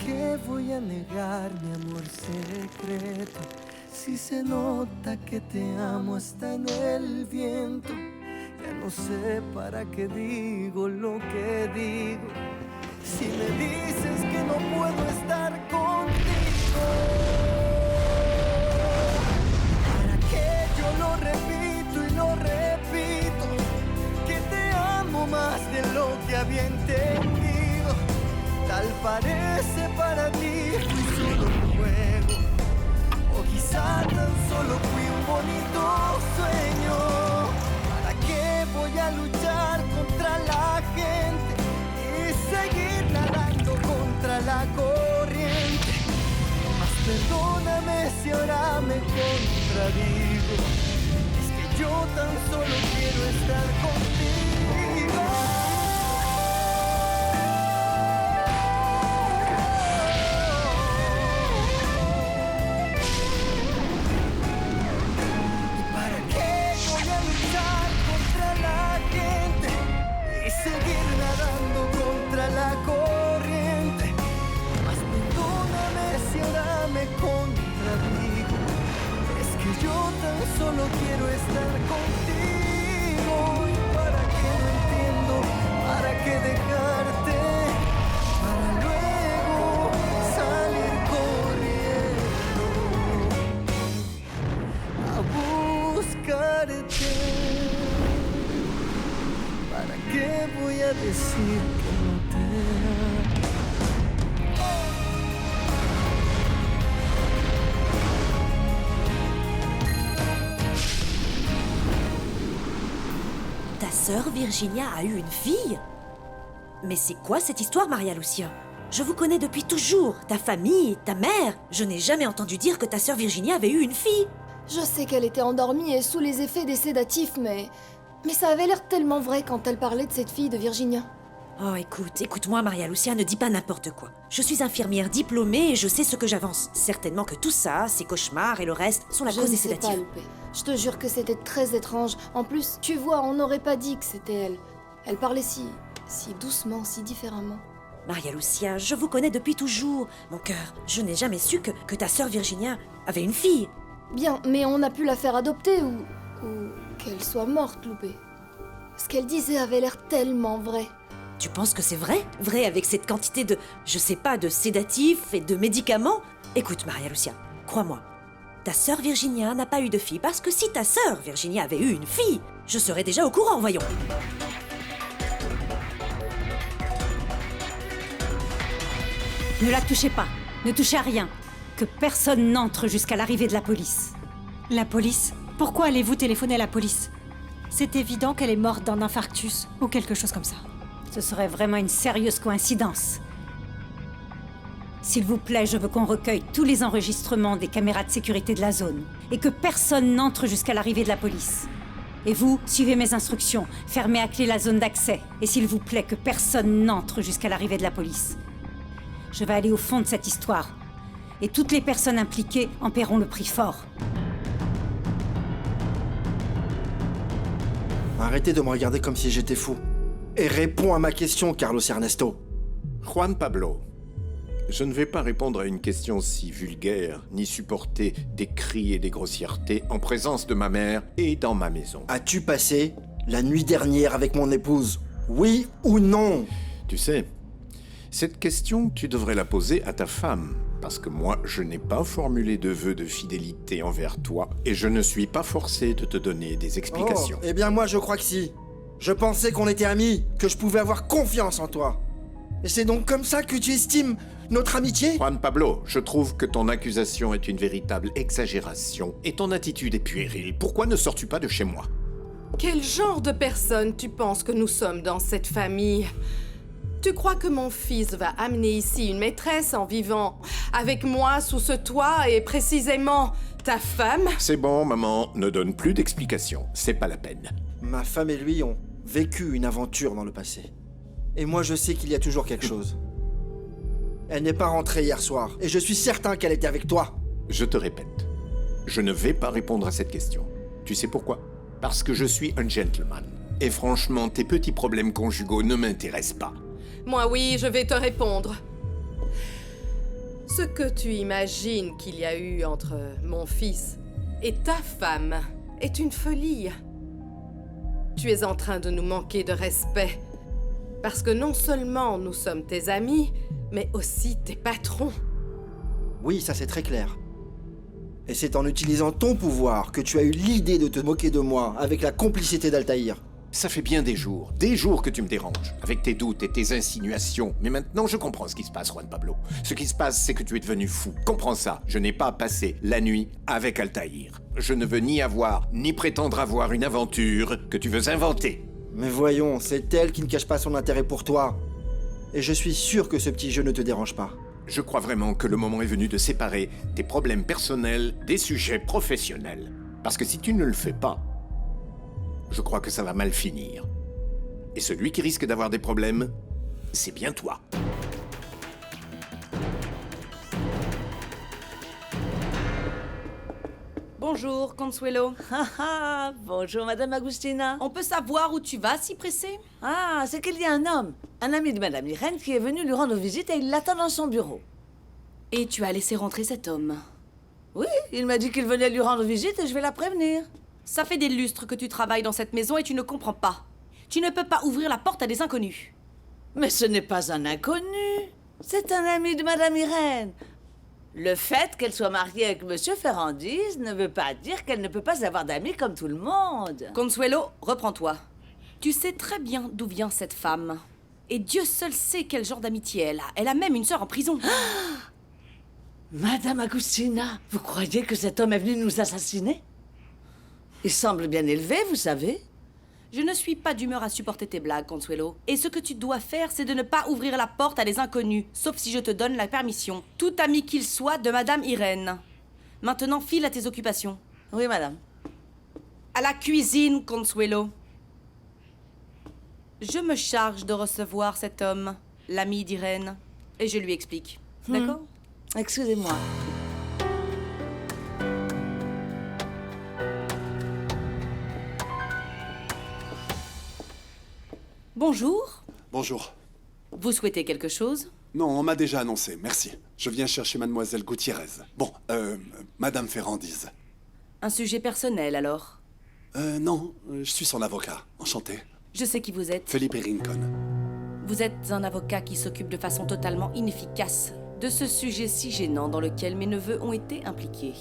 qué voy a negar mi amor secreto? Si se nota que te amo hasta en el viento. Ya no sé para qué digo lo que digo. Si me dices que no puedo estar contigo, ¿para qué yo lo repito y lo repito? Que te amo más de lo que había entendido. Tal parece para ti fui solo un juego, o quizá tan solo fui un bonito sueño. ¿Para qué voy a luchar contra la gente y seguir nadando contra la corriente? Mas perdóname si ahora me contradigo. Es que yo tan solo quiero estar contigo. Seguir nadando contra la corriente. Mas perdóname si ahora me contradigo. Es que yo tan solo quiero estar contigo. ¿Y para qué no entiendo? ¿Para qué dejarte? Para luego salir corriendo a buscarte. ¿Para qué voy a decir que no te amo? Ta sœur Virginia a eu une fille? Mais c'est quoi cette histoire, Maria Lucia? Je vous connais depuis toujours, ta famille, ta mère. Je n'ai jamais entendu dire que ta sœur Virginia avait eu une fille. Je sais qu'elle était endormie et sous les effets des sédatifs, mais ça avait l'air tellement vrai quand elle parlait de cette fille de Virginia. Oh, écoute-moi, Maria Lucia, ne dis pas n'importe quoi. Je suis infirmière diplômée et je sais ce que j'avance. Certainement que tout ça, ces cauchemars et le reste, sont la cause des sédatifs. Je ne sais pas, Loupé. Je te jure que c'était très étrange. En plus, tu vois, on n'aurait pas dit que c'était elle. Elle parlait si doucement, si différemment. Maria Lucia, je vous connais depuis toujours. Mon cœur, je n'ai jamais su que ta sœur Virginia avait une fille. Bien, mais on a pu la faire adopter ou qu'elle soit morte, Loupé. Ce qu'elle disait avait l'air tellement vrai. Tu penses que c'est vrai? Vrai avec cette quantité de, je sais pas, de sédatifs et de médicaments? Écoute, Maria Lucia, crois-moi. Ta sœur Virginia n'a pas eu de fille parce que si ta sœur Virginia avait eu une fille, je serais déjà au courant, voyons. Ne la touchez pas, ne touchez à rien. Que personne n'entre jusqu'à l'arrivée de la police. La police? Pourquoi allez-vous téléphoner à la police? C'est évident qu'elle est morte d'un infarctus ou quelque chose comme ça. Ce serait vraiment une sérieuse coïncidence. S'il vous plaît, je veux qu'on recueille tous les enregistrements des caméras de sécurité de la zone et que personne n'entre jusqu'à l'arrivée de la police. Et vous, suivez mes instructions, fermez à clé la zone d'accès et s'il vous plaît, que personne n'entre jusqu'à l'arrivée de la police. Je vais aller au fond de cette histoire et toutes les personnes impliquées en paieront le prix fort. Arrêtez de me regarder comme si j'étais fou. Et réponds à ma question, Carlos Ernesto. Juan Pablo, je ne vais pas répondre à une question si vulgaire, ni supporter des cris et des grossièretés en présence de ma mère et dans ma maison. As-tu passé la nuit dernière avec mon épouse? Oui ou non? Tu sais, cette question, tu devrais la poser à ta femme. Parce que moi, je n'ai pas formulé de vœux de fidélité envers toi et je ne suis pas forcé de te donner des explications. Oh, eh bien moi, je crois que si. Je pensais qu'on était amis, que je pouvais avoir confiance en toi. Et c'est donc comme ça que tu estimes notre amitié? Juan Pablo, je trouve que ton accusation est une véritable exagération et ton attitude est puérile. Pourquoi ne sors-tu pas de chez moi? Quel genre de personne tu penses que nous sommes dans cette famille? Tu crois que mon fils va amener ici une maîtresse en vivant avec moi sous ce toit et précisément ta femme? C'est bon, maman, ne donne plus d'explications. C'est pas la peine. Ma femme et lui ont vécu une aventure dans le passé. Et moi, je sais qu'il y a toujours quelque chose. Elle n'est pas rentrée hier soir, et je suis certain qu'elle était avec toi. Je te répète, je ne vais pas répondre à cette question. Tu sais pourquoi? Parce que je suis un gentleman. Et franchement, tes petits problèmes conjugaux ne m'intéressent pas. Moi, oui, je vais te répondre. Ce que tu imagines qu'il y a eu entre mon fils et ta femme est une folie. Tu es en train de nous manquer de respect. Parce que non seulement nous sommes tes amis, mais aussi tes patrons. Oui, ça c'est très clair. Et c'est en utilisant ton pouvoir que tu as eu l'idée de te moquer de moi avec la complicité d'Altaïr. Ça fait bien des jours que tu me déranges, avec tes doutes et tes insinuations. Mais maintenant, je comprends ce qui se passe, Juan Pablo. Ce qui se passe, c'est que tu es devenu fou. Comprends ça. Je n'ai pas passé la nuit avec Altaïr. Je ne veux ni avoir, ni prétendre avoir une aventure que tu veux inventer. Mais voyons, c'est elle qui ne cache pas son intérêt pour toi. Et je suis sûr que ce petit jeu ne te dérange pas. Je crois vraiment que le moment est venu de séparer tes problèmes personnels des sujets professionnels. Parce que si tu ne le fais pas, je crois que ça va mal finir. Et celui qui risque d'avoir des problèmes, c'est bien toi. Bonjour, Consuelo. Bonjour, Madame Agustina. On peut savoir où tu vas, si pressé? Ah, c'est qu'il y a un homme, un ami de Madame Irène, qui est venu lui rendre visite et il l'attend dans son bureau. Et tu as laissé rentrer cet homme? Oui, il m'a dit qu'il venait lui rendre visite et je vais la prévenir. Ça fait des lustres que tu travailles dans cette maison et tu ne comprends pas. Tu ne peux pas ouvrir la porte à des inconnus. Mais ce n'est pas un inconnu. C'est un ami de Madame Irène. Le fait qu'elle soit mariée avec Monsieur Ferrandise ne veut pas dire qu'elle ne peut pas avoir d'amis comme tout le monde. Consuelo, reprends-toi. Tu sais très bien d'où vient cette femme. Et Dieu seul sait quel genre d'amitié elle a. Elle a même une sœur en prison. Madame Agustina, vous croyez que cet homme est venu nous assassiner? Il semble bien élevé, vous savez. Je ne suis pas d'humeur à supporter tes blagues, Consuelo. Et ce que tu dois faire, c'est de ne pas ouvrir la porte à des inconnus, sauf si je te donne la permission, tout ami qu'il soit, de Madame Irène. Maintenant, file à tes occupations. Oui, madame. À la cuisine, Consuelo. Je me charge de recevoir cet homme, l'ami d'Irène, et je lui explique. D'accord? Excusez-moi. Bonjour. Bonjour. Vous souhaitez quelque chose? Non, on m'a déjà annoncé, merci. Je viens chercher mademoiselle Gutiérrez. Bon, Madame Ferrandise. Un sujet personnel, alors? Non, je suis son avocat. Enchanté. Je sais qui vous êtes. Felipe Rincon. Vous êtes un avocat qui s'occupe de façon totalement inefficace de ce sujet si gênant dans lequel mes neveux ont été impliqués.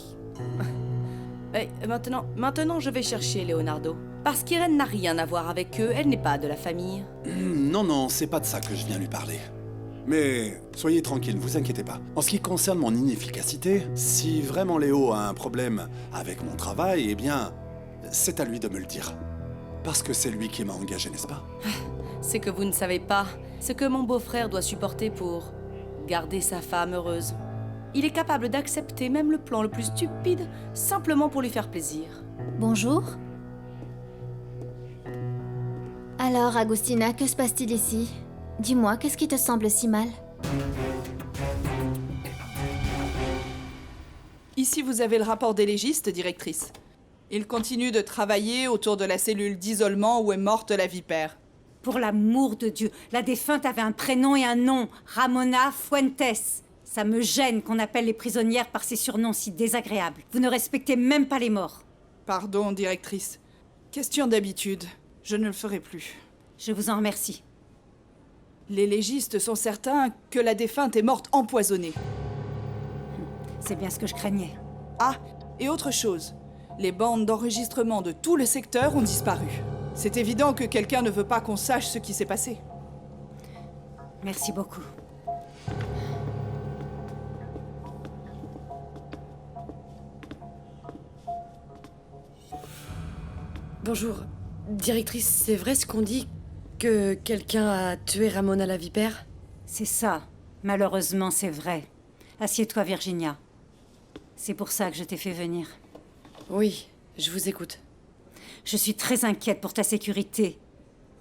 Maintenant, je vais chercher Leonardo. Parce qu'Irène n'a rien à voir avec eux, elle n'est pas de la famille. Non, c'est pas de ça que je viens lui parler. Mais soyez tranquille, ne vous inquiétez pas. En ce qui concerne mon inefficacité, si vraiment Léo a un problème avec mon travail, eh bien, c'est à lui de me le dire. Parce que c'est lui qui m'a engagé, n'est-ce pas? C'est que vous ne savez pas ce que mon beau-frère doit supporter pour garder sa femme heureuse. Il est capable d'accepter même le plan le plus stupide, simplement pour lui faire plaisir. Bonjour. Alors, Agustina, que se passe-t-il ici? Dis-moi, qu'est-ce qui te semble si mal? Ici, vous avez le rapport des légistes, directrice. Il continue de travailler autour de la cellule d'isolement où est morte la vipère. Pour l'amour de Dieu, la défunte avait un prénom et un nom, Ramona Fuentes. Ça me gêne qu'on appelle les prisonnières par ces surnoms si désagréables. Vous ne respectez même pas les morts. Pardon, directrice. Question d'habitude. Je ne le ferai plus. Je vous en remercie. Les légistes sont certains que la défunte est morte empoisonnée. C'est bien ce que je craignais. Ah, et autre chose. Les bandes d'enregistrement de tout le secteur ont disparu. C'est évident que quelqu'un ne veut pas qu'on sache ce qui s'est passé. Merci beaucoup. Bonjour. Directrice, c'est vrai ce qu'on dit que quelqu'un a tué Ramona la vipère? C'est ça. Malheureusement, c'est vrai. Assieds-toi, Virginia. C'est pour ça que je t'ai fait venir. Oui, je vous écoute. Je suis très inquiète pour ta sécurité.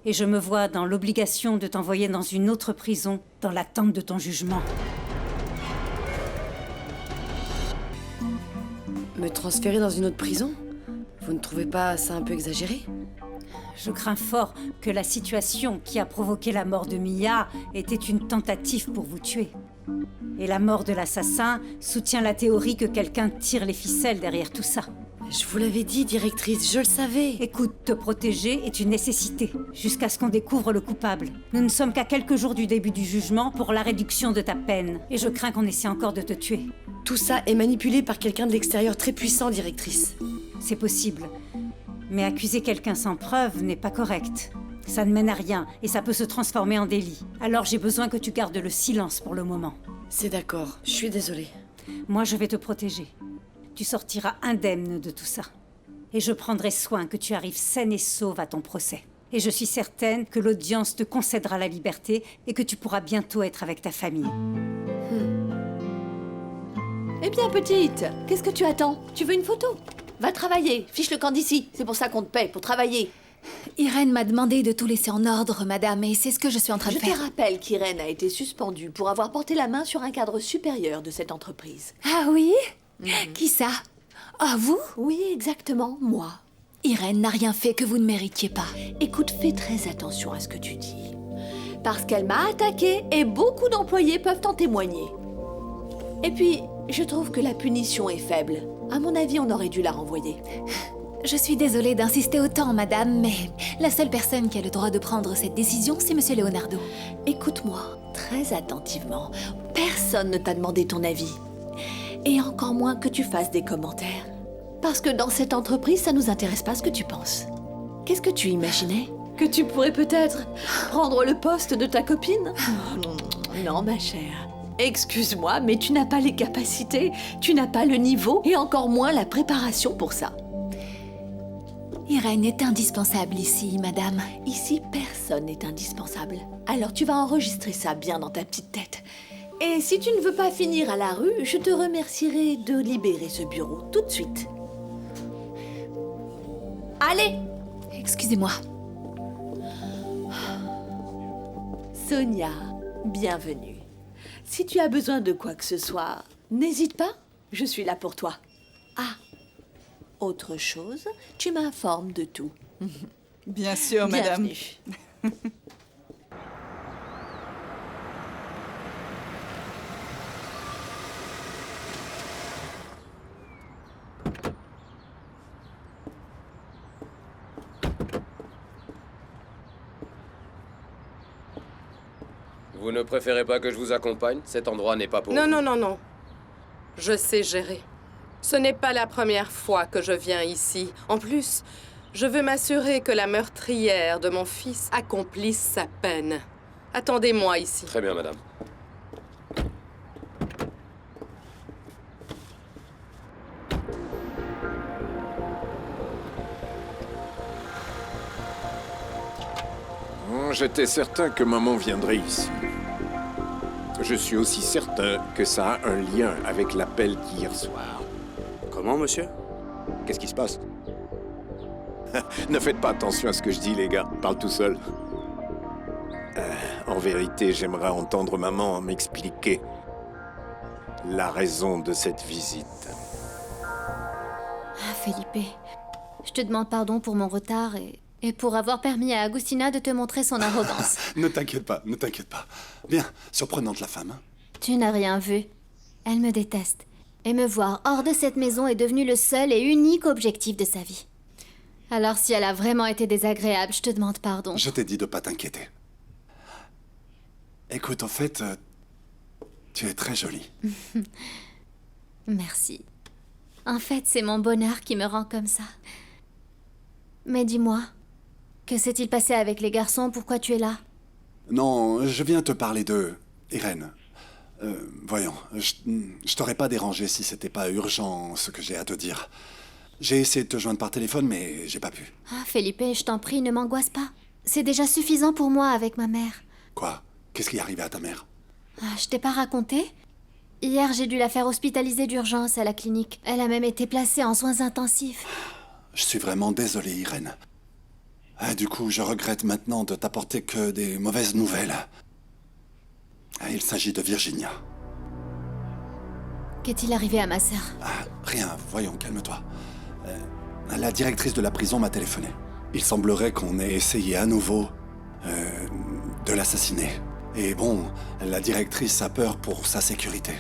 Et je me vois dans l'obligation de t'envoyer dans une autre prison, dans l'attente de ton jugement. Me transférer dans une autre prison? Vous ne trouvez pas ça un peu exagéré? Je crains fort que la situation qui a provoqué la mort de Mia était une tentative pour vous tuer. Et la mort de l'assassin soutient la théorie que quelqu'un tire les ficelles derrière tout ça. Je vous l'avais dit, directrice, je le savais. Écoute, te protéger est une nécessité, jusqu'à ce qu'on découvre le coupable. Nous ne sommes qu'à quelques jours du début du jugement pour la réduction de ta peine. Et je crains qu'on essaie encore de te tuer. Tout ça est manipulé par quelqu'un de l'extérieur très puissant, directrice. C'est possible. Mais accuser quelqu'un sans preuve n'est pas correct. Ça ne mène à rien, et ça peut se transformer en délit. Alors j'ai besoin que tu gardes le silence pour le moment. C'est d'accord, je suis désolée. Moi, je vais te protéger. Tu sortiras indemne de tout ça. Et je prendrai soin que tu arrives saine et sauve à ton procès. Et je suis certaine que l'audience te concédera la liberté et que tu pourras bientôt être avec ta famille. Eh bien, petite, qu'est-ce que tu attends? Tu veux une photo? Va travailler, fiche le camp d'ici. C'est pour ça qu'on te paye, pour travailler. Irène m'a demandé de tout laisser en ordre, madame, et c'est ce que je suis en train de faire. Je te rappelle qu'Irène a été suspendue pour avoir porté la main sur un cadre supérieur de cette entreprise. Ah oui? Qui ça? Ah, vous? Oui, exactement, moi. Irène n'a rien fait que vous ne méritiez pas. Écoute, fais très attention à ce que tu dis. Parce qu'elle m'a attaquée et beaucoup d'employés peuvent en témoigner. Et puis, je trouve que la punition est faible. À mon avis, on aurait dû la renvoyer. Je suis désolée d'insister autant, madame, mais la seule personne qui a le droit de prendre cette décision, c'est monsieur Leonardo. Écoute-moi très attentivement. Personne ne t'a demandé ton avis. Et encore moins que tu fasses des commentaires. Parce que dans cette entreprise, ça nous intéresse pas ce que tu penses. Qu'est-ce que tu imaginais? Que tu pourrais peut-être prendre le poste de ta copine? Non, ma chère. Excuse-moi, mais tu n'as pas les capacités, tu n'as pas le niveau et encore moins la préparation pour ça. Irène est indispensable ici, madame. Ici, personne n'est indispensable. Alors tu vas enregistrer ça bien dans ta petite tête. Et si tu ne veux pas finir à la rue, je te remercierai de libérer ce bureau tout de suite. Allez! Excusez-moi. Sonia, bienvenue. Si tu as besoin de quoi que ce soit, n'hésite pas, je suis là pour toi. Ah, autre chose, tu m'informes de tout. Bien sûr, madame. Bienvenue. Vous ne préférez pas que je vous accompagne? Cet endroit n'est pas pour Non, vous. non, non, non. Je sais gérer. Ce n'est pas la première fois que je viens ici. En plus, je veux m'assurer que la meurtrière de mon fils accomplisse sa peine. Attendez-moi ici. Très bien, madame. J'étais certain que maman viendrait ici. Je suis aussi certain que ça a un lien avec l'appel d'hier soir. Comment, monsieur? Qu'est-ce qui se passe? Ne faites pas attention à ce que je dis, les gars. Parle tout seul. En vérité, j'aimerais entendre maman m'expliquer la raison de cette visite. Ah, Felipe, je te demande pardon pour mon retard et pour avoir permis à Agustina de te montrer son arrogance. Ne t'inquiète pas, ne t'inquiète pas. Bien, surprenante la femme, hein? Tu n'as rien vu. Elle me déteste. Et me voir hors de cette maison est devenu le seul et unique objectif de sa vie. Alors si elle a vraiment été désagréable, je te demande pardon. Je t'ai dit de pas t'inquiéter. Écoute, au fait, tu es très jolie. Merci. En fait, c'est mon bonheur qui me rend comme ça. Mais dis-moi, que s'est-il passé avec les garçons? Pourquoi tu es là? Non, je viens te parler d'eux, Irène. Voyons, je t'aurais pas dérangé si c'était pas urgent ce que j'ai à te dire. J'ai essayé de te joindre par téléphone, mais j'ai pas pu. Ah, Felipe, je t'en prie, ne m'angoisse pas. C'est déjà suffisant pour moi avec ma mère. Quoi? Qu'est-ce qui est arrivé à ta mère? Ah, je t'ai pas raconté? Hier, j'ai dû la faire hospitaliser d'urgence à la clinique. Elle a même été placée en soins intensifs. Je suis vraiment désolé, Irène. Ah, du coup, je regrette maintenant de t'apporter que des mauvaises nouvelles. Ah, il s'agit de Virginia. Qu'est-il arrivé à ma sœur? Ah, rien, voyons, calme-toi. La directrice de la prison m'a téléphoné. Il semblerait qu'on ait essayé à nouveau de l'assassiner. Et bon, la directrice a peur pour sa sécurité.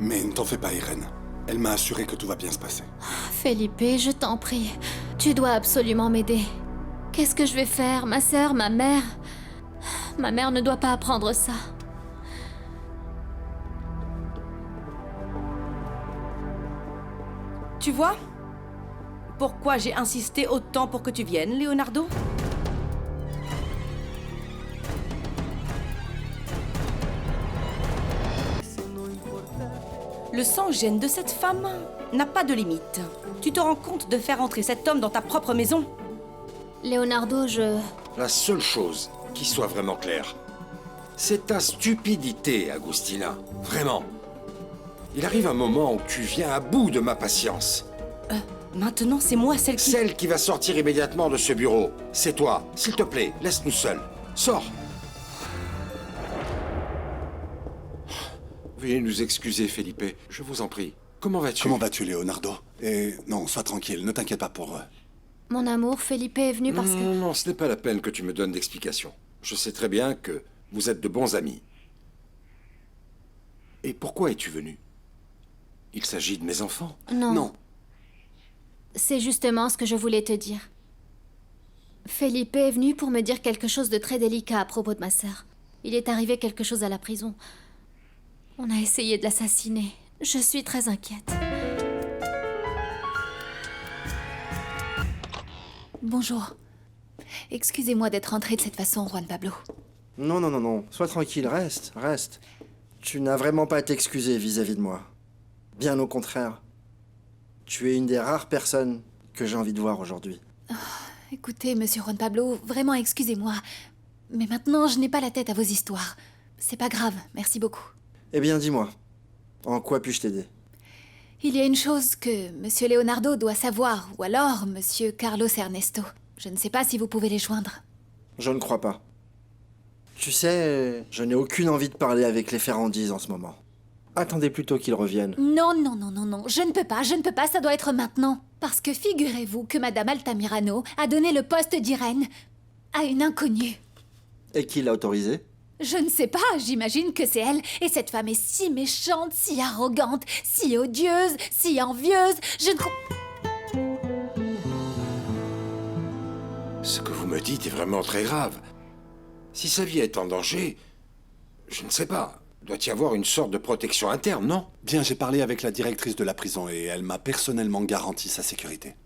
Mais ne t'en fais pas, Irène. Elle m'a assuré que tout va bien se passer. Felipe, je t'en prie. Tu dois absolument m'aider. Qu'est-ce que je vais faire? Ma sœur, ma mère... Ma mère ne doit pas apprendre ça. Tu vois pourquoi j'ai insisté autant pour que tu viennes, Leonardo? Le sang-gêne de cette femme n'a pas de limite. Tu te rends compte de faire entrer cet homme dans ta propre maison? Leonardo, La seule chose qui soit vraiment claire, c'est ta stupidité, Agustina. Vraiment. Il arrive un moment où tu viens à bout de ma patience. Maintenant, c'est moi celle qui... Celle qui va sortir immédiatement de ce bureau. C'est toi. S'il te plaît, laisse-nous seuls. Sors. Veuillez nous excuser, Felipe. Je vous en prie. Comment vas-tu? Comment vas-tu, Leonardo? Et non, sois tranquille, ne t'inquiète pas pour eux. Mon amour, Felipe est venu parce que... Non, ce n'est pas la peine que tu me donnes d'explications. Je sais très bien que vous êtes de bons amis. Et pourquoi es-tu venu? Il s'agit de mes enfants? Non. C'est justement ce que je voulais te dire. Felipe est venu pour me dire quelque chose de très délicat à propos de ma sœur. Il est arrivé quelque chose à la prison. On a essayé de l'assassiner. Je suis très inquiète. Bonjour. Excusez-moi d'être entrée de cette façon, Juan Pablo. Non. Sois tranquille, reste. Tu n'as vraiment pas à t'excuser vis-à-vis de moi. Bien au contraire. Tu es une des rares personnes que j'ai envie de voir aujourd'hui. Oh, écoutez, monsieur Juan Pablo, vraiment excusez-moi. Mais maintenant, je n'ai pas la tête à vos histoires. C'est pas grave, merci beaucoup. Eh bien, dis-moi, en quoi puis-je t'aider? Il y a une chose que monsieur Leonardo doit savoir, ou alors monsieur Carlos Ernesto. Je ne sais pas si vous pouvez les joindre. Je ne crois pas. Tu sais, je n'ai aucune envie de parler avec les Ferrandis en ce moment. Attendez plutôt qu'ils reviennent. Non, je ne peux pas, ça doit être maintenant. Parce que figurez-vous que madame Altamirano a donné le poste d'Irène à une inconnue. Et qui l'a autorisé? Je ne sais pas, j'imagine que c'est elle. Et cette femme est si méchante, si arrogante, si odieuse, si envieuse. Je ne... Ce que vous me dites est vraiment très grave. Si sa vie est en danger, je ne sais pas. Doit y avoir une sorte de protection interne, non? Bien, j'ai parlé avec la directrice de la prison et elle m'a personnellement garanti sa sécurité.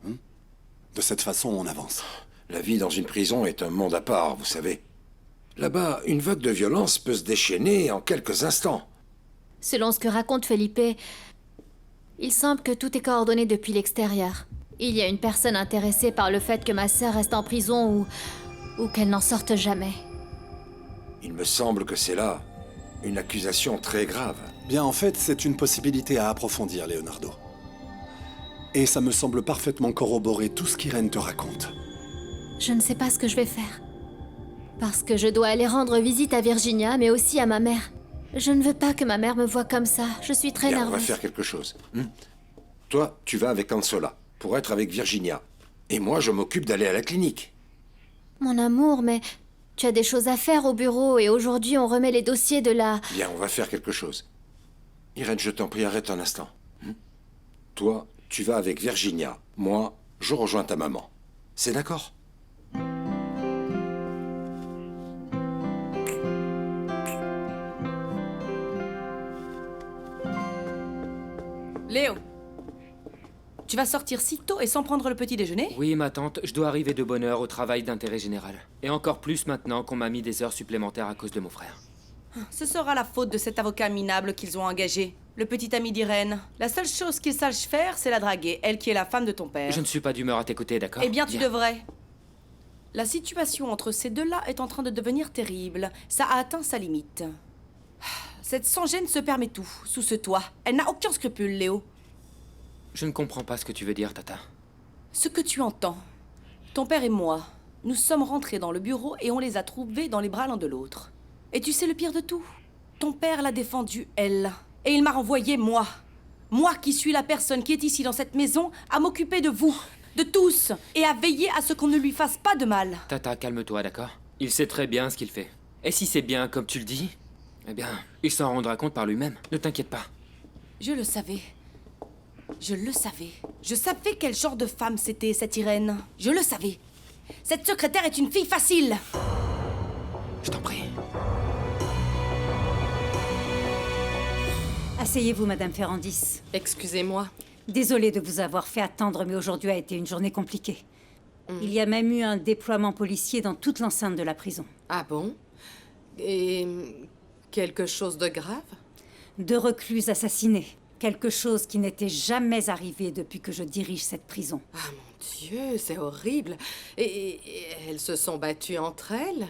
De cette façon, on avance. La vie dans une prison est un monde à part, vous savez. Là-bas, une vague de violence peut se déchaîner en quelques instants. Selon ce que raconte Felipe, il semble que tout est coordonné depuis l'extérieur. Il y a une personne intéressée par le fait que ma sœur reste en prison ou qu'elle n'en sorte jamais. Il me semble que c'est là une accusation très grave. Bien, en fait, c'est une possibilité à approfondir, Leonardo. Et ça me semble parfaitement corroborer tout ce qu'Irène te raconte. Je ne sais pas ce que je vais faire. Parce que je dois aller rendre visite à Virginia, mais aussi à ma mère. Je ne veux pas que ma mère me voie comme ça. Je suis très nerveuse. On va faire quelque chose. Toi, tu vas avec Ansola pour être avec Virginia. Et moi, je m'occupe d'aller à la clinique. Mon amour, mais tu as des choses à faire au bureau et aujourd'hui, on remet les dossiers de la... Bien, on va faire quelque chose. Irène, je t'en prie, arrête un instant. Toi, tu vas avec Virginia. Moi, je rejoins ta maman. C'est d'accord? Léo, tu vas sortir si tôt et sans prendre le petit déjeuner? Oui, ma tante, je dois arriver de bonne heure au travail d'intérêt général. Et encore plus maintenant qu'on m'a mis des heures supplémentaires à cause de mon frère. Ce sera la faute de cet avocat minable qu'ils ont engagé, le petit ami d'Irène. La seule chose qu'il sache faire, c'est la draguer, elle qui est la femme de ton père. Je ne suis pas d'humeur à t'écouter, d'accord? Eh bien, tu devrais. La situation entre ces deux-là est en train de devenir terrible. Ça a atteint sa limite. Cette sans-gêne se permet tout, sous ce toit. Elle n'a aucun scrupule, Léo. Je ne comprends pas ce que tu veux dire, Tata. Ce que tu entends. Ton père et moi, nous sommes rentrés dans le bureau et on les a trouvés dans les bras l'un de l'autre. Et tu sais le pire de tout? Ton père l'a défendue, elle. Et il m'a renvoyé, moi. Moi qui suis la personne qui est ici dans cette maison, à m'occuper de vous, de tous, et à veiller à ce qu'on ne lui fasse pas de mal. Tata, calme-toi, d'accord? Il sait très bien ce qu'il fait. Et si c'est bien comme tu le dis, eh bien, il s'en rendra compte par lui-même. Ne t'inquiète pas. Je le savais. Je le savais. Je savais quel genre de femme c'était, cette Irène. Je le savais. Cette secrétaire est une fille facile. Je t'en prie. Asseyez-vous, Madame Ferrandis. Excusez-moi. Désolée de vous avoir fait attendre, mais aujourd'hui a été une journée compliquée. Il y a même eu un déploiement policier dans toute l'enceinte de la prison. Ah bon? Et quelque chose de grave? 2 recluses assassinées. Quelque chose qui n'était jamais arrivé depuis que je dirige cette prison. Ah mon Dieu, c'est horrible. Et elles se sont battues entre elles?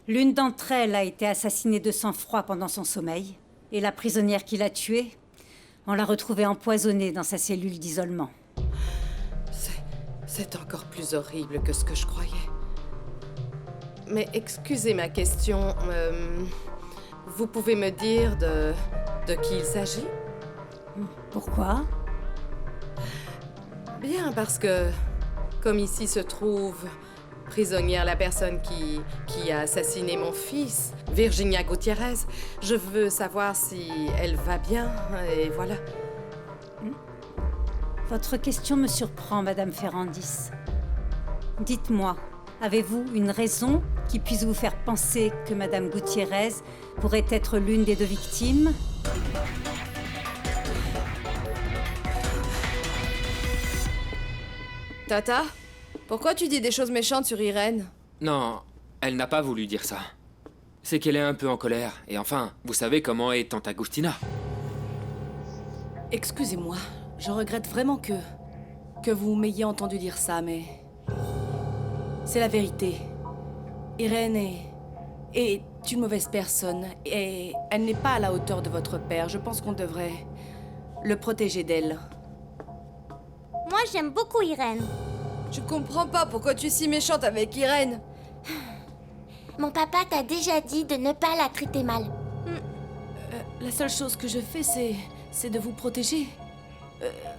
L'une d'entre elles a été assassinée de sang-froid pendant son sommeil. Et la prisonnière qui l'a tuée, on l'a retrouvée empoisonnée dans sa cellule d'isolement. C'est encore plus horrible que ce que je croyais. Mais excusez ma question, vous pouvez me dire de qui il s'agit? Pourquoi? Bien, parce que, comme ici se trouve prisonnière la personne qui a assassiné mon fils, Virginia Gutiérrez, je veux savoir si elle va bien, et voilà. Votre question me surprend, Madame Ferrandis. Dites-moi, avez-vous une raison qui puisse vous faire penser que Madame Gutiérrez pourrait être l'une des 2 victimes? Tata, pourquoi tu dis des choses méchantes sur Irène? Non, elle n'a pas voulu dire ça. C'est qu'elle est un peu en colère. Et enfin, vous savez comment est Tante Agustina. Excusez-moi, je regrette vraiment que vous m'ayez entendu dire ça, mais... c'est la vérité. Irène est une mauvaise personne, et elle n'est pas à la hauteur de votre père. Je pense qu'on devrait le protéger d'elle. Moi, j'aime beaucoup Irène. Je comprends pas pourquoi tu es si méchante avec Irène. Mon papa t'a déjà dit de ne pas la traiter mal. La seule chose que je fais, c'est de vous protéger.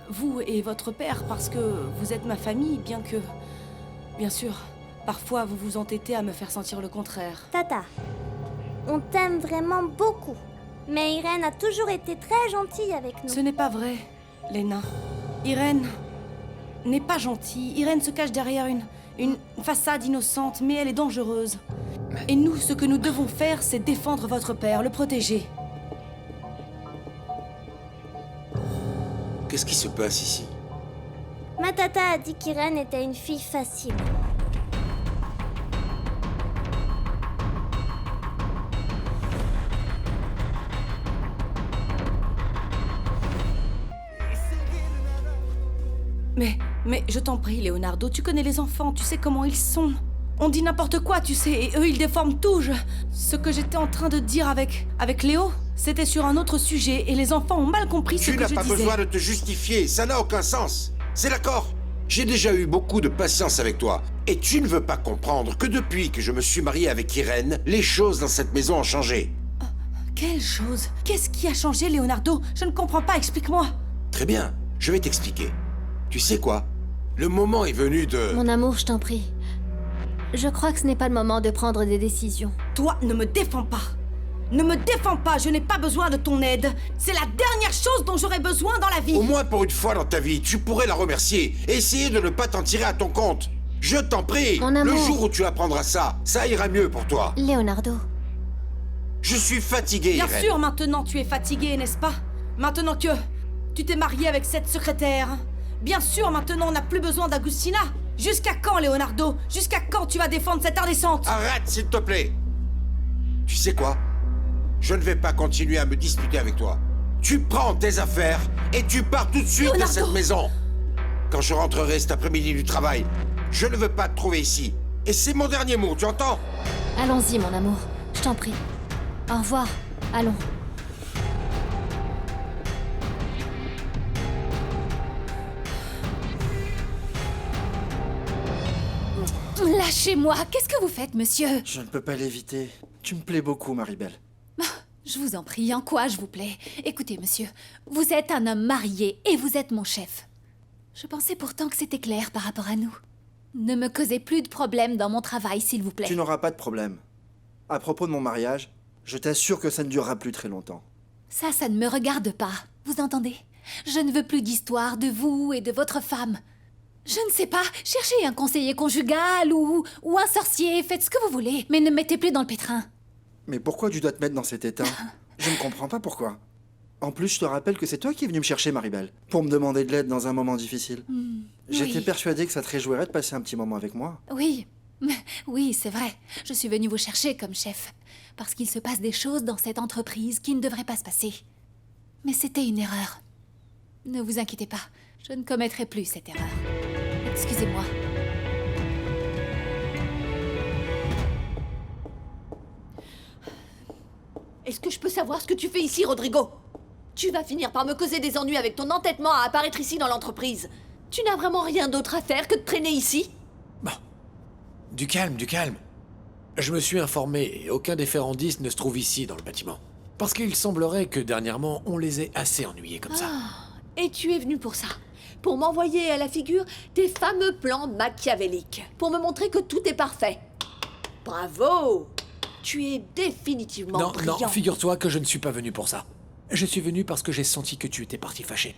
Vous et votre père, parce que vous êtes ma famille, bien que... Bien sûr, parfois vous vous entêtez à me faire sentir le contraire. Tata, on t'aime vraiment beaucoup. Mais Irène a toujours été très gentille avec nous. Ce n'est pas vrai, Léna. Irène n'est pas gentille. Irène se cache derrière une façade innocente, mais elle est dangereuse. Et nous, ce que nous devons faire, c'est défendre votre père, le protéger. Qu'est-ce qui se passe ici? Ma tata a dit qu'Irène était une fille facile. Mais je t'en prie, Leonardo, tu connais les enfants, tu sais comment ils sont. On dit n'importe quoi, tu sais, et eux, ils déforment tout. Ce que j'étais en train de dire avec Léo, c'était sur un autre sujet, et les enfants ont mal compris ce que je disais. Tu n'as pas besoin de te justifier, ça n'a aucun sens. C'est d'accord. J'ai déjà eu beaucoup de patience avec toi, et tu ne veux pas comprendre que depuis que je me suis marié avec Irène, les choses dans cette maison ont changé. Quelle chose? Qu'est-ce qui a changé, Leonardo? Je ne comprends pas, explique-moi. Très bien, je vais t'expliquer. Tu sais quoi? Le moment est venu de... Mon amour, je t'en prie. Je crois que ce n'est pas le moment de prendre des décisions. Toi, ne me défends pas. Ne me défends pas, je n'ai pas besoin de ton aide. C'est la dernière chose dont j'aurais besoin dans la vie. Au moins pour une fois dans ta vie, tu pourrais la remercier. Essayer de ne pas t'en tirer à ton compte. Je t'en prie. Mon amour. Le jour où tu apprendras ça, ça ira mieux pour toi. Leonardo. Je suis fatigué, Bien Irène. sûr, maintenant tu es fatigué, n'est-ce pas? Maintenant que tu t'es marié avec cette secrétaire. Bien sûr, maintenant on n'a plus besoin d'Agustina. Jusqu'à quand, Leonardo? Jusqu'à quand tu vas défendre cette indécente? Arrête, s'il te plaît. Tu sais quoi? Je ne vais pas continuer à me disputer avec toi. Tu prends tes affaires et tu pars tout de suite de cette maison. Quand je rentrerai cet après-midi du travail, je ne veux pas te trouver ici. Et c'est mon dernier mot, tu entends? Allons-y, mon amour. Je t'en prie. Au revoir. Allons. Lâchez-moi. Qu'est-ce que vous faites, monsieur? Je ne peux pas l'éviter. Tu me plais beaucoup, Maribel. Je vous en prie, en quoi je vous plais? Écoutez, monsieur, vous êtes un homme marié et vous êtes mon chef. Je pensais pourtant que c'était clair par rapport à nous. Ne me causez plus de problèmes dans mon travail, s'il vous plaît. Tu n'auras pas de problème. À propos de mon mariage, je t'assure que ça ne durera plus très longtemps. Ça ne me regarde pas. Vous entendez? Je ne veux plus d'histoire de vous et de votre femme. Je ne sais pas, cherchez un conseiller conjugal ou un sorcier, faites ce que vous voulez, mais ne me mettez plus dans le pétrin. Mais pourquoi tu dois te mettre dans cet état? Je ne comprends pas pourquoi. En plus, je te rappelle que c'est toi qui es venue me chercher, Maribel, pour me demander de l'aide dans un moment difficile. J'étais persuadée que ça te réjouirait de passer un petit moment avec moi. Oui, oui, c'est vrai. Je suis venue vous chercher comme chef, parce qu'il se passe des choses dans cette entreprise qui ne devraient pas se passer. Mais c'était une erreur. Ne vous inquiétez pas, je ne commettrai plus cette erreur. Excusez-moi. Est-ce que je peux savoir ce que tu fais ici, Rodrigo? Tu vas finir par me causer des ennuis avec ton entêtement à apparaître ici dans l'entreprise. Tu n'as vraiment rien d'autre à faire que de traîner ici? Du calme, du calme. Je me suis informé et aucun des Ferrandis ne se trouve ici dans le bâtiment. Parce qu'il semblerait que dernièrement, on les ait assez ennuyés comme ça. Et tu es venu pour ça? Pour m'envoyer à la figure tes fameux plans machiavéliques. Pour me montrer que tout est parfait. Bravo! Tu es définitivement brillant. Non, figure-toi que je ne suis pas venu pour ça. Je suis venu parce que j'ai senti que tu étais parti fâché.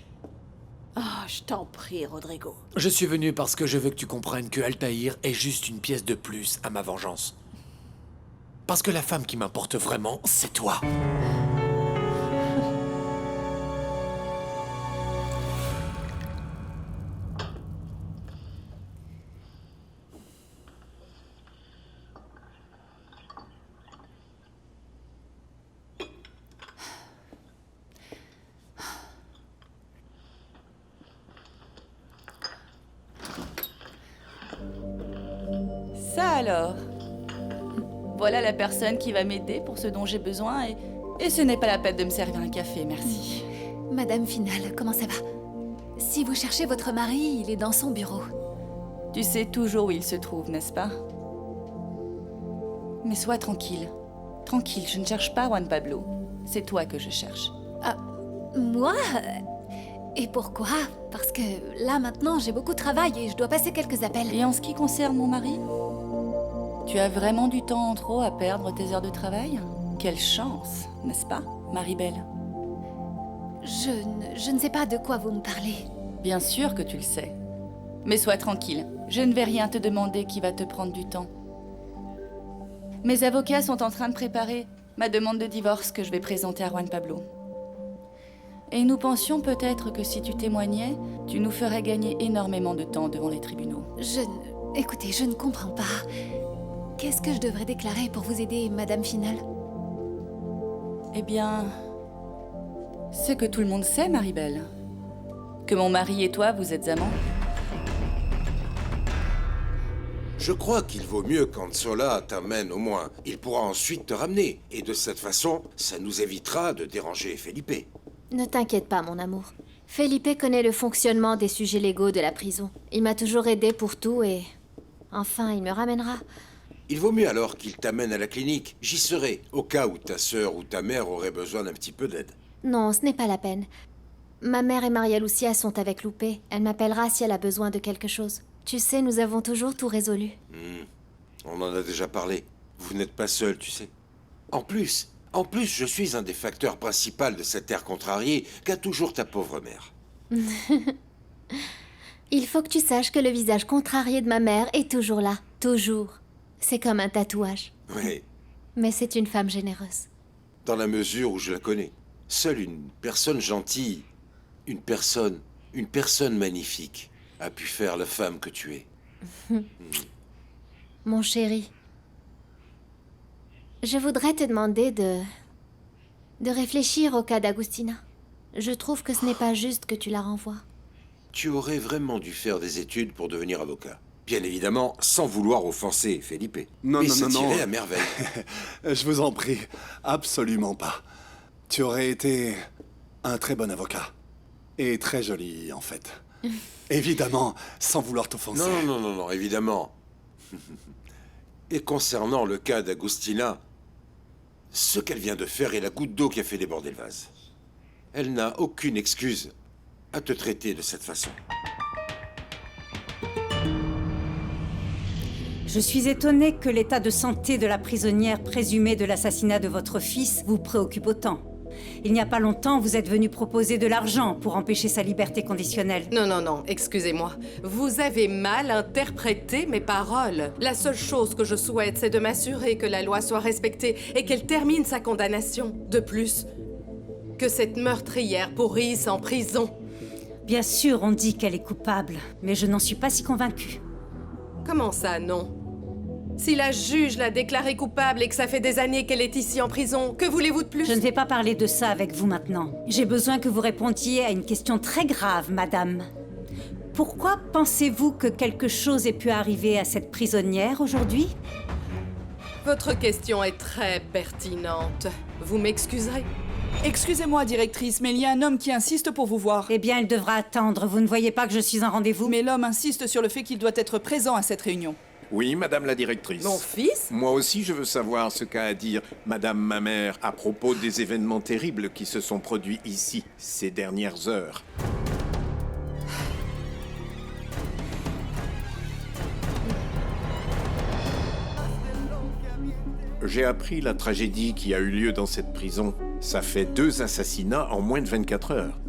Ah, je t'en prie, Rodrigo. Je suis venu parce que je veux que tu comprennes que Altaïr est juste une pièce de plus à ma vengeance. Parce que la femme qui m'importe vraiment, c'est toi. Ça alors. Voilà la personne qui va m'aider pour ce dont j'ai besoin et ce n'est pas la peine de me servir un café, merci. Madame Finale, comment ça va? Si vous cherchez votre mari, il est dans son bureau. Tu sais toujours où il se trouve, n'est-ce pas? Mais sois tranquille. Tranquille, je ne cherche pas Juan Pablo. C'est toi que je cherche. Ah, moi? Et pourquoi? Parce que là, maintenant, j'ai beaucoup de travail et je dois passer quelques appels. Et en ce qui concerne mon mari? Tu as vraiment du temps en trop à perdre tes heures de travail? Quelle chance, n'est-ce pas, Maribel? Je ne sais pas de quoi vous me parlez. Bien sûr que tu le sais. Mais sois tranquille, je ne vais rien te demander qui va te prendre du temps. Mes avocats sont en train de préparer ma demande de divorce que je vais présenter à Juan Pablo. Et nous pensions peut-être que si tu témoignais, tu nous ferais gagner énormément de temps devant les tribunaux. Écoutez, je ne comprends pas. Qu'est-ce que je devrais déclarer pour vous aider, Madame Finale? Eh bien... ce que tout le monde sait, Maribel. Que mon mari et toi, vous êtes amants. Je crois qu'il vaut mieux qu'Anzola t'amène au moins. Il pourra ensuite te ramener. Et de cette façon, ça nous évitera de déranger Felipe. Ne t'inquiète pas, mon amour. Felipe connaît le fonctionnement des sujets légaux de la prison. Il m'a toujours aidé pour tout et... enfin, il me ramènera. Il vaut mieux alors qu'il t'amène à la clinique. J'y serai, au cas où ta sœur ou ta mère aurait besoin d'un petit peu d'aide. Non, ce n'est pas la peine. Ma mère et Maria Lucia sont avec Loupé. Elle m'appellera si elle a besoin de quelque chose. Tu sais, nous avons toujours tout résolu. On en a déjà parlé. Vous n'êtes pas seul, tu sais. En plus, je suis un des facteurs principaux de cette ère contrariée qu'a toujours ta pauvre mère. Il faut que tu saches que le visage contrarié de ma mère est toujours là. Toujours. C'est comme un tatouage. Oui, Mais c'est une femme généreuse. dans la mesure où je la connais. Seule une personne gentille, une personne magnifique a pu faire la femme que tu es. Mon chéri, je voudrais te demander de réfléchir au cas d'Agustina. Je trouve que ce n'est pas juste que tu la renvoies. Tu aurais vraiment dû faire des études pour devenir avocat. Bien évidemment, sans vouloir offenser Felipe. Non, Mais non, ça non, tirait non. à merveille. Je vous en prie, absolument pas. Tu aurais été un très bon avocat. Et très joli, en fait. Évidemment, sans vouloir t'offenser. Non, évidemment. Et concernant le cas d'Agustina, ce qu'elle vient de faire est la goutte d'eau qui a fait déborder le vase. Elle n'a aucune excuse à te traiter de cette façon. Je suis étonnée que l'état de santé de la prisonnière présumée de l'assassinat de votre fils vous préoccupe autant. Il n'y a pas longtemps, vous êtes venu proposer de l'argent pour empêcher sa liberté conditionnelle. Non, excusez-moi. Vous avez mal interprété mes paroles. La seule chose que je souhaite, c'est de m'assurer que la loi soit respectée et qu'elle termine sa condamnation. De plus, que cette meurtrière pourrisse en prison. Bien sûr, on dit qu'elle est coupable, mais je n'en suis pas si convaincue. Comment ça, non? Si la juge l'a déclarée coupable et que ça fait des années qu'elle est ici en prison, que voulez-vous de plus? Je ne vais pas parler de ça avec vous maintenant. J'ai besoin que vous répondiez à une question très grave, madame. Pourquoi pensez-vous que quelque chose ait pu arriver à cette prisonnière aujourd'hui? Votre question est très pertinente. Vous m'excuserez? Excusez-moi, directrice, mais il y a un homme qui insiste pour vous voir. Eh bien, il devra attendre. Vous ne voyez pas que je suis en rendez-vous? Mais l'homme insiste sur le fait qu'il doit être présent à cette réunion. Oui, madame la directrice. Mon fils? Moi aussi, je veux savoir ce qu'a à dire madame ma mère à propos des événements terribles qui se sont produits ici ces dernières heures. J'ai appris la tragédie qui a eu lieu dans cette prison. Ça fait 2 assassinats en moins de 24 heures.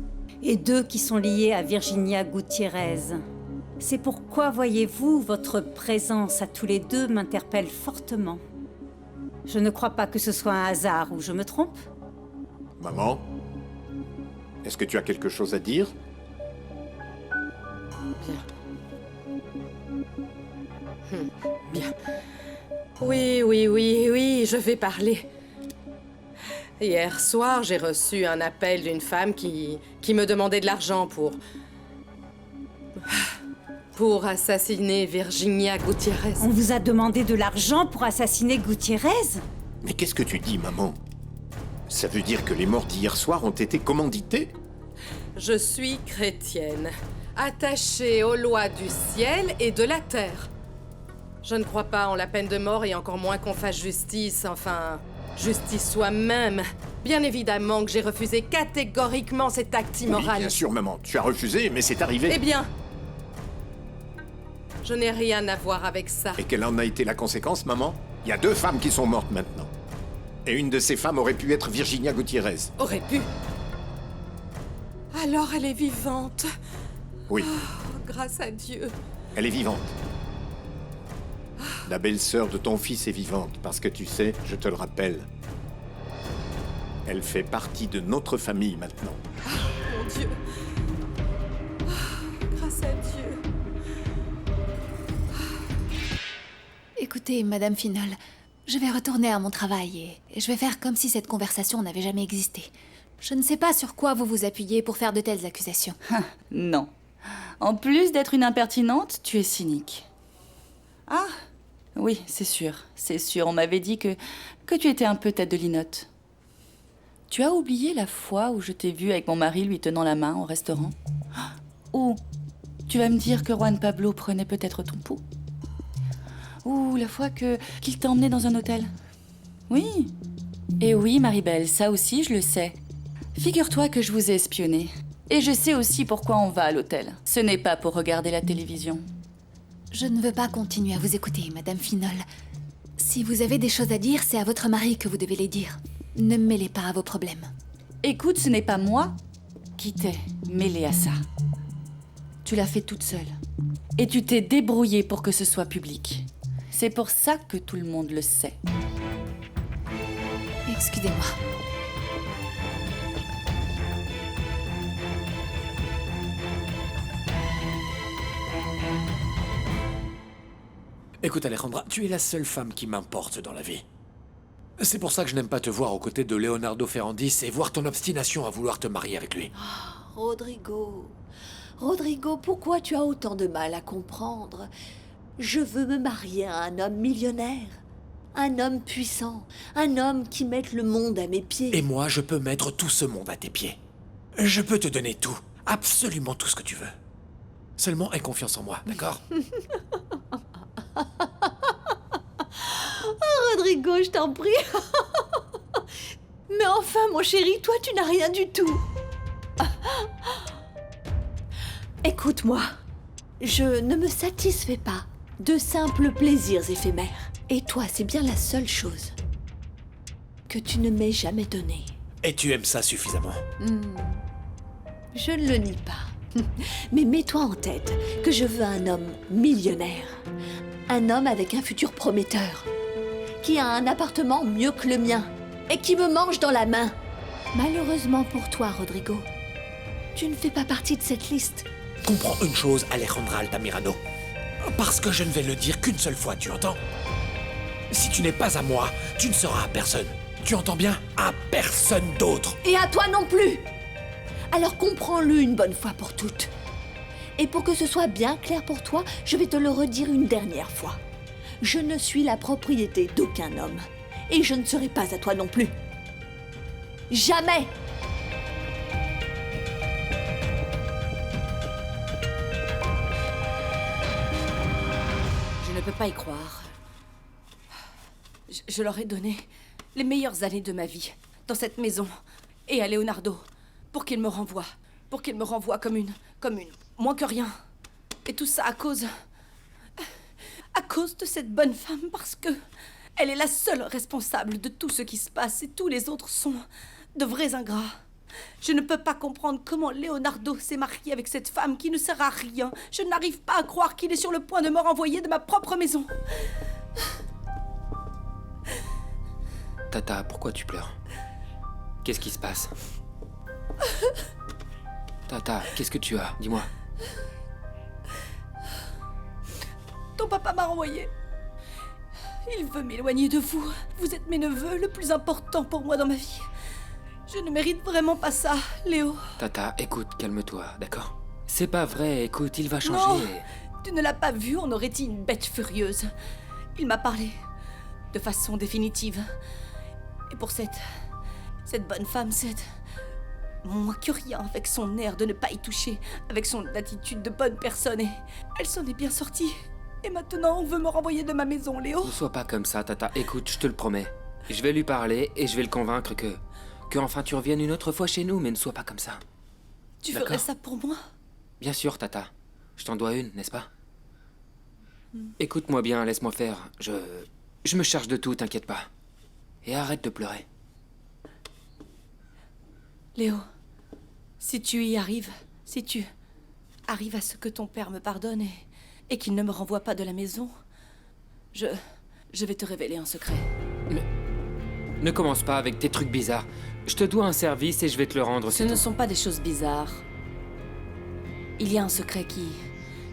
Et 2 qui sont liés à Virginia Gutiérrez. C'est pourquoi, voyez-vous, votre présence à tous les 2 m'interpelle fortement. Je ne crois pas que ce soit un hasard, ou je me trompe? Maman, est-ce que tu as quelque chose à dire? Bien. Oui, je vais parler. Hier soir, j'ai reçu un appel d'une femme qui me demandait de l'argent pour assassiner Virginia Gutiérrez. On vous a demandé de l'argent pour assassiner Gutiérrez? Mais qu'est-ce que tu dis, maman? Ça veut dire que les morts d'hier soir ont été commandités? Je suis chrétienne, attachée aux lois du ciel et de la terre. Je ne crois pas en la peine de mort et encore moins qu'on fasse justice, enfin, justice soi-même. Bien évidemment que j'ai refusé catégoriquement cet acte immoral. Oui, bien sûr, maman, tu as refusé, mais c'est arrivé. Eh bien, je n'ai rien à voir avec ça. Et quelle en a été la conséquence, maman? Il y a 2 femmes qui sont mortes maintenant. Et une de ces femmes aurait pu être Virginia Gutiérrez. Aurait pu? Alors elle est vivante. Oui. Oh, grâce à Dieu. Elle est vivante. La belle-sœur de ton fils est vivante, parce que tu sais, je te le rappelle, elle fait partie de notre famille maintenant. Mon Dieu. Grâce à Dieu. Écoutez, Madame Finol, je vais retourner à mon travail et je vais faire comme si cette conversation n'avait jamais existé. Je ne sais pas sur quoi vous vous appuyez pour faire de telles accusations. Non. En plus d'être une impertinente, tu es cynique. Ah, oui, c'est sûr. On m'avait dit que tu étais un peu tête de linotte. Tu as oublié la fois où je t'ai vue avec mon mari lui tenant la main au restaurant? Ou tu vas me dire que Juan Pablo prenait peut-être ton pouls? Ou la fois qu'il t'a emmené dans un hôtel? Oui. Et oui, Maribel, ça aussi je le sais. Figure-toi que je vous ai espionné. Et je sais aussi pourquoi on va à l'hôtel. Ce n'est pas pour regarder la télévision. Je ne veux pas continuer à vous écouter, Madame Finol. Si vous avez des choses à dire, c'est à votre mari que vous devez les dire. Ne me mêlez pas à vos problèmes. Écoute, ce n'est pas moi qui t'ai mêlée à ça. Tu l'as fait toute seule. Et tu t'es débrouillée pour que ce soit public. C'est pour ça que tout le monde le sait. Excusez-moi. Écoute Alejandra, tu es la seule femme qui m'importe dans la vie. C'est pour ça que je n'aime pas te voir aux côtés de Leonardo Ferrandis et voir ton obstination à vouloir te marier avec lui. Oh, Rodrigo, pourquoi tu as autant de mal à comprendre? Je veux me marier à un homme millionnaire, un homme puissant, un homme qui mette le monde à mes pieds. Et moi, je peux mettre tout ce monde à tes pieds. Je peux te donner tout, absolument tout ce que tu veux. Seulement aie confiance en moi, d'accord? Oh, Rodrigo, je t'en prie. Mais enfin, mon chéri, toi, tu n'as rien du tout. Écoute-moi, je ne me satisfais pas De simples plaisirs éphémères. Et toi, c'est bien la seule chose que tu ne m'aies jamais donnée. Et tu aimes ça suffisamment. Je ne le nie pas. Mais mets-toi en tête que je veux un homme millionnaire. Un homme avec un futur prometteur. Qui a un appartement mieux que le mien. Et qui me mange dans la main. Malheureusement pour toi, Rodrigo, tu ne fais pas partie de cette liste. Comprends une chose, Alejandra Altamirano. Parce que je ne vais le dire qu'une seule fois, tu entends? Si tu n'es pas à moi, tu ne seras à personne. Tu entends bien? À personne d'autre. Et à toi non plus. Alors comprends-le une bonne fois pour toutes. Et pour que ce soit bien clair pour toi, je vais te le redire une dernière fois. Je ne suis la propriété d'aucun homme. Et je ne serai pas à toi non plus. Jamais! Je ne peux pas y croire. Je leur ai donné les meilleures années de ma vie, dans cette maison, et à Leonardo, pour qu'il me renvoie. Pour qu'il me renvoie comme une... moins que rien. Et tout ça à cause de cette bonne femme, parce que elle est la seule responsable de tout ce qui se passe, et tous les autres sont de vrais ingrats. Je ne peux pas comprendre comment Leonardo s'est marié avec cette femme qui ne sert à rien. Je n'arrive pas à croire qu'il est sur le point de me renvoyer de ma propre maison. Tata, pourquoi tu pleures? Qu'est-ce qui se passe? Tata, qu'est-ce que tu as? Dis-moi. Ton papa m'a renvoyé. Il veut m'éloigner de vous. Vous êtes mes neveux, le plus important pour moi dans ma vie. Je ne mérite vraiment pas ça, Léo. Tata, écoute, calme-toi, d'accord? C'est pas vrai, écoute, il va changer. Non, tu ne l'as pas vu, on aurait dit une bête furieuse. Il m'a parlé, de façon définitive. Et pour cette bonne femme, moins que rien, avec son air de ne pas y toucher, avec son attitude de bonne personne, et elle s'en est bien sortie. Et maintenant, on veut me renvoyer de ma maison, Léo. Ne sois pas comme ça, Tata. Écoute, je te le promets. Je vais lui parler et je vais le convaincre que enfin tu reviennes une autre fois chez nous, mais ne sois pas comme ça. Tu ferais ça pour moi? Bien sûr, Tata. Je t'en dois une, n'est-ce pas? Écoute-moi bien, laisse-moi faire. Je me charge de tout, t'inquiète pas. Et arrête de pleurer. Léo, si tu y arrives, si tu arrives à ce que ton père me pardonne et qu'il ne me renvoie pas de la maison, je vais te révéler un secret. Mais ne commence pas avec tes trucs bizarres. Je te dois un service et je vais te le rendre. Ce ne sont pas des choses bizarres. Il y a un secret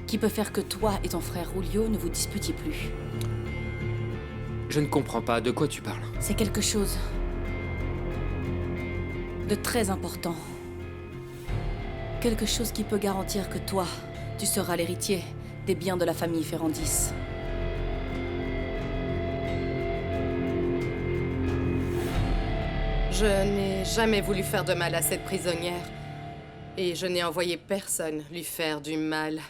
qui peut faire que toi et ton frère Julio ne vous disputiez plus. Je ne comprends pas de quoi tu parles. C'est quelque chose de très important. Quelque chose qui peut garantir que toi, tu seras l'héritier des biens de la famille Ferrandis. Je n'ai jamais voulu faire de mal à cette prisonnière. Et je n'ai envoyé personne lui faire du mal.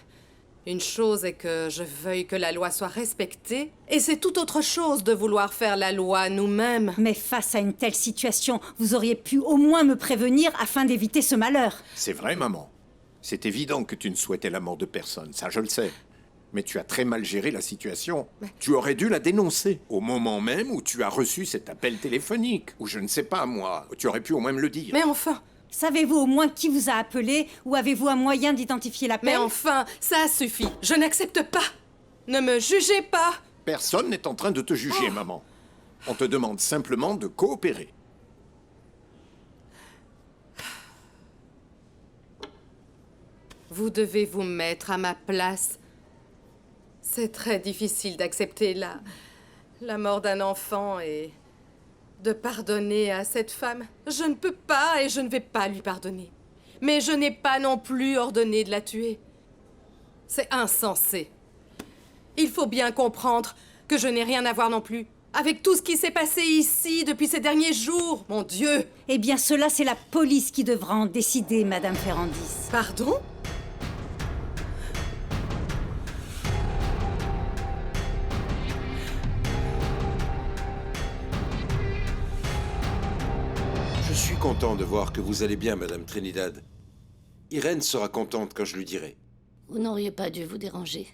Une chose est que je veuille que la loi soit respectée, et c'est tout autre chose de vouloir faire la loi nous-mêmes. Mais face à une telle situation, vous auriez pu au moins me prévenir afin d'éviter ce malheur. C'est vrai, maman. C'est évident que tu ne souhaitais la mort de personne, ça je le sais. Mais tu as très mal géré la situation. Tu aurais dû la dénoncer. Au moment même où tu as reçu cet appel téléphonique. Ou je ne sais pas, moi. Tu aurais pu au moins me le dire. Mais enfin... Savez-vous au moins qui vous a appelé? Ou avez-vous un moyen d'identifier l'appel? Mais enfin, ça suffit. Je n'accepte pas. Ne me jugez pas. Personne n'est en train de te juger, maman. On te demande simplement de coopérer. Vous devez vous mettre à ma place. C'est très difficile d'accepter la mort d'un enfant et de pardonner à cette femme. Je ne peux pas et je ne vais pas lui pardonner. Mais je n'ai pas non plus ordonné de la tuer. C'est insensé. Il faut bien comprendre que je n'ai rien à voir non plus avec tout ce qui s'est passé ici depuis ces derniers jours, mon Dieu. Eh bien, cela, c'est la police qui devra en décider, Madame Ferrandis. Pardon ? Je suis content de voir que vous allez bien, Madame Trinidad. Irène sera contente quand je lui dirai. Vous n'auriez pas dû vous déranger.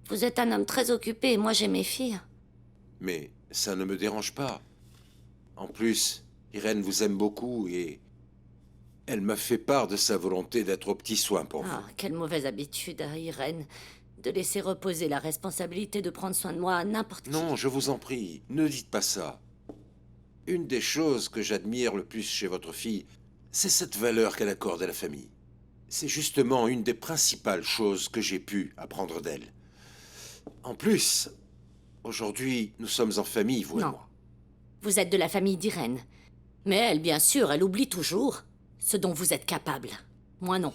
Vous êtes un homme très occupé, moi j'ai mes filles. Mais ça ne me dérange pas. En plus, Irène vous aime beaucoup et elle m'a fait part de sa volonté d'être aux petits soins pour vous. Ah, quelle mauvaise habitude, Irène, de laisser reposer la responsabilité de prendre soin de moi à n'importe qui. Non, je vous en prie, ne dites pas ça. Une des choses que j'admire le plus chez votre fille, c'est cette valeur qu'elle accorde à la famille. C'est justement une des principales choses que j'ai pu apprendre d'elle. En plus, aujourd'hui, nous sommes en famille, vous et Non. moi. Vous êtes de la famille d'Irène. Mais elle, bien sûr, elle oublie toujours ce dont vous êtes capable. Moi, non.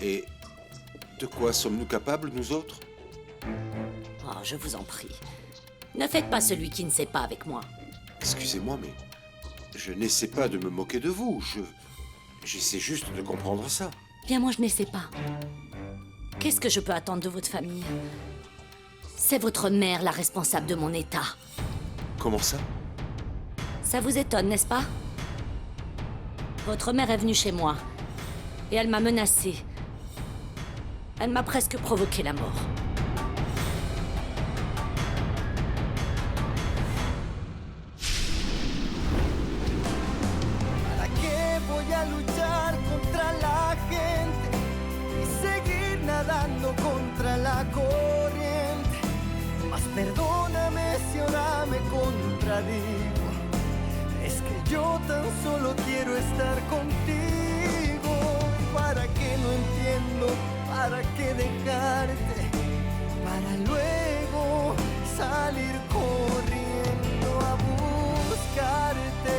Et de quoi sommes-nous capables, nous autres? Oh, je vous en prie. Ne faites pas celui qui ne sait pas avec moi. Excusez-moi, mais je n'essaie pas de me moquer de vous. J'essaie juste de comprendre ça. Bien, moi, je n'essaie pas. Qu'est-ce que je peux attendre de votre famille? C'est votre mère la responsable de mon état. Comment ça? Ça vous étonne, n'est-ce pas? Votre mère est venue chez moi. Et elle m'a menacée. Elle m'a presque provoqué la mort. ¿Para qué voy a luchar contra la gente y seguir nadando contra la corriente? Mas perdóname si ahora me contradigo. Es que yo tan solo quiero estar contigo. ¿Para qué no entiendo? ¿Para qué dejarte? Para luego salir corriendo a buscarte.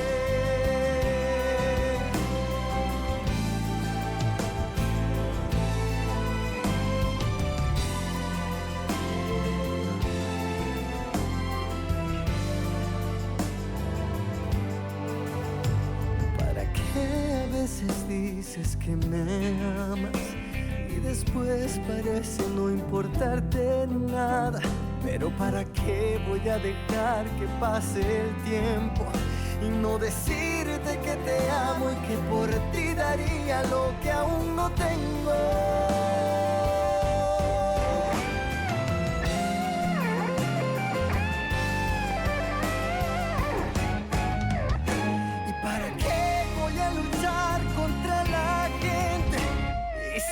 Dices que me amas y después parece no importarte nada. Pero ¿para qué voy a dejar que pase el tiempo y no decirte que te amo y que por ti daría lo que aún no tengo?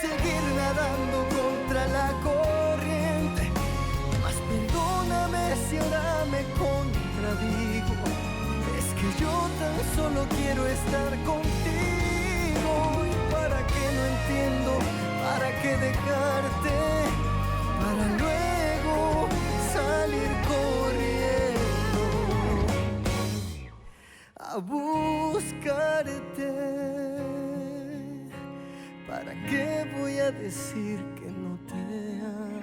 Seguir nadando contra la corriente. Mas perdóname si ahora me contradigo. Es que yo tan solo quiero estar contigo. Y para qué no entiendo, para qué dejarte, para luego salir corriendo a buscarte. ¿Para qué voy a decir que no te amo?